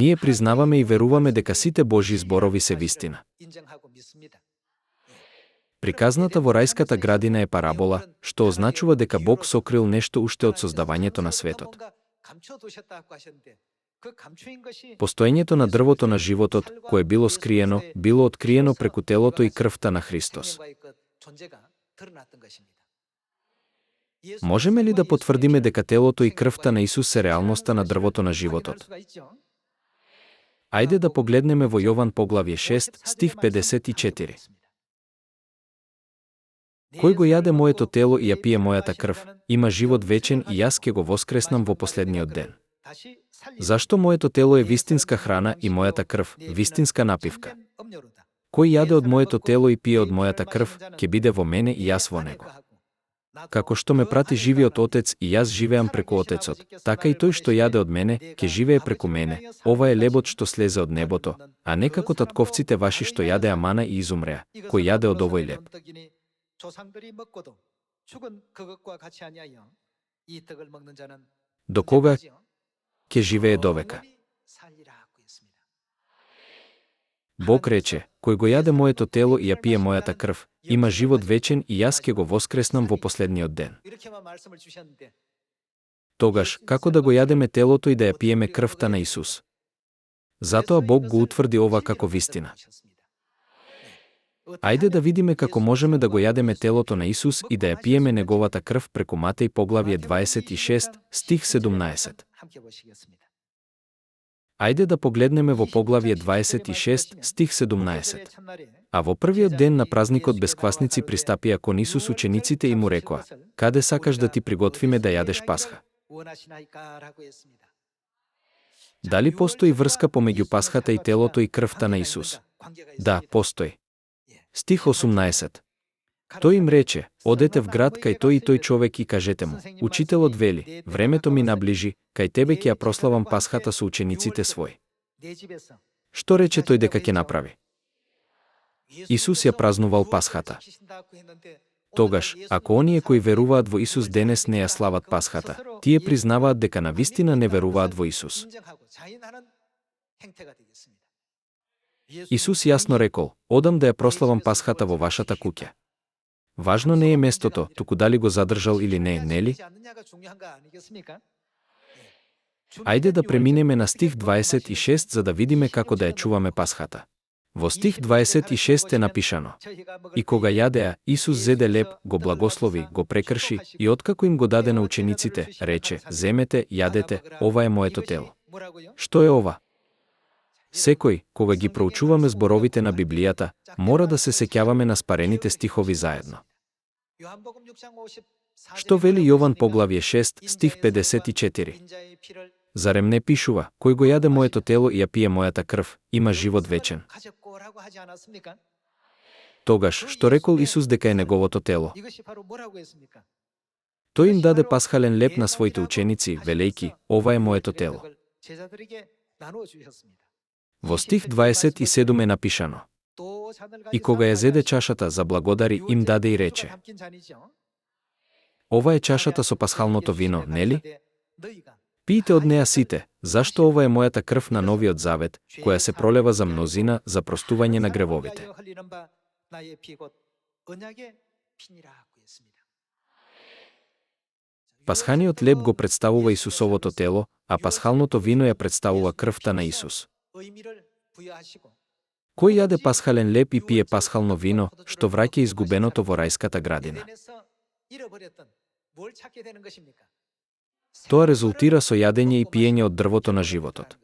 Ние признаваме и веруваме дека сите Божји зборови се вистина. Приказната во рајската градина е парабола, што означува дека Бог сокрил нешто уште од создавањето на светот. Постоењето на дрвото на животот, кое било скриено, било откриено преку телото и крвта на Христос. Можеме ли да потврдиме дека телото и крвта на Исус се реалноста на дрвото на животот? Ајде да погледнеме во Јован поглавје 6, стих 54. Кој го јаде моето тело и ја пие мојата крв, има живот вечен и јас ќе го воскреснам во последниот ден. Зашто моето тело е вистинска храна и мојата крв, вистинска напивка? Кој јаде од моето тело и пие од мојата крв, ќе биде во мене и јас во него. Како што ме прати живиот Отец и јас живеам преку Отецот, така и тој што јаде од мене, ќе живее преку мене. Ова е лебот што слезе од небото, а не како татковците ваши што јадеа мана и изумреа, кој јаде од овој леб. До кога ќе живее довека? Бог рече, кој го јаде моето тело и ја пие мојата крв, има живот вечен и јас ќе го воскреснам во последниот ден. Тогаш, како да го јадеме телото и да ја пиеме крвта на Исус? Затоа Бог го утврди ова како вистина. Ајде да видиме како можеме да го јадеме телото на Исус и да ја пиеме неговата крв преку Матеј поглавје 26, стих 17. Ајде да погледнеме во поглавје 26, стих 17. А во првиот ден на празникот бесквасници пристапија кон Исус учениците и му рекоа: каде сакаш да ти приготвиме да јадеш Пасха? Дали постои врска помеѓу Пасхата и телото и крвта на Исус? Да, постои. Стих 18. Тој им рече: одете в град кај тој и тој човек и кажете му: учителот вели, времето ми наближи, кај тебе ќе ја прославам Пасхата со учениците своји. Што рече тој дека ќе направи? Исус ја празнувал Пасхата. Тогаш, ако оние кои веруваат во Исус денес не ја слават Пасхата, тие признаваат дека навистина не веруваат во Исус. Исус јасно рекол: одам да ја прославам Пасхата во вашата куќа. Важно не е местото, туку дали го задржал или не, нели? Ајде да преминеме на стих 26 за да видиме како да ја чуваме Пасхата. Во стих 26 е напишано: и кога јадеа, Исус зеде леб, го благослови, го прекрши и откако им го даде на учениците, рече: земете, јадете, ова е моето тело. Што е ова? Секој, кога ги проучуваме зборовите на Библијата, мора да се сеќаваме на спарените стихови заедно. Што вели Јован поглавје 6, стих 54? Зарем не пишува: кој го јаде моето тело и ја пие мојата крв, има живот вечен? Тогаш, што рекол Исус дека е неговото тело? Тој им даде пасхален леб на своите ученици, велејки: ова е моето тело. Во стих 27 е напишано: и кога ја зеде чашата, заблагодари, им даде и рече: ова е чашата со пасхалното вино, нели? Пијте од неа сите, зашто ова е мојата крв на новиот завет, која се пролева за мнозина за простување на гревовите. Пасханиот леб го представува Исусовото тело, а пасхалното вино ја представува крвта на Исус. Кој јаде пасхален леб и пие пасхално вино, што враќа изгубеното во рајската градина? Тоа резултира со јадење и пиење од дрвото на животот.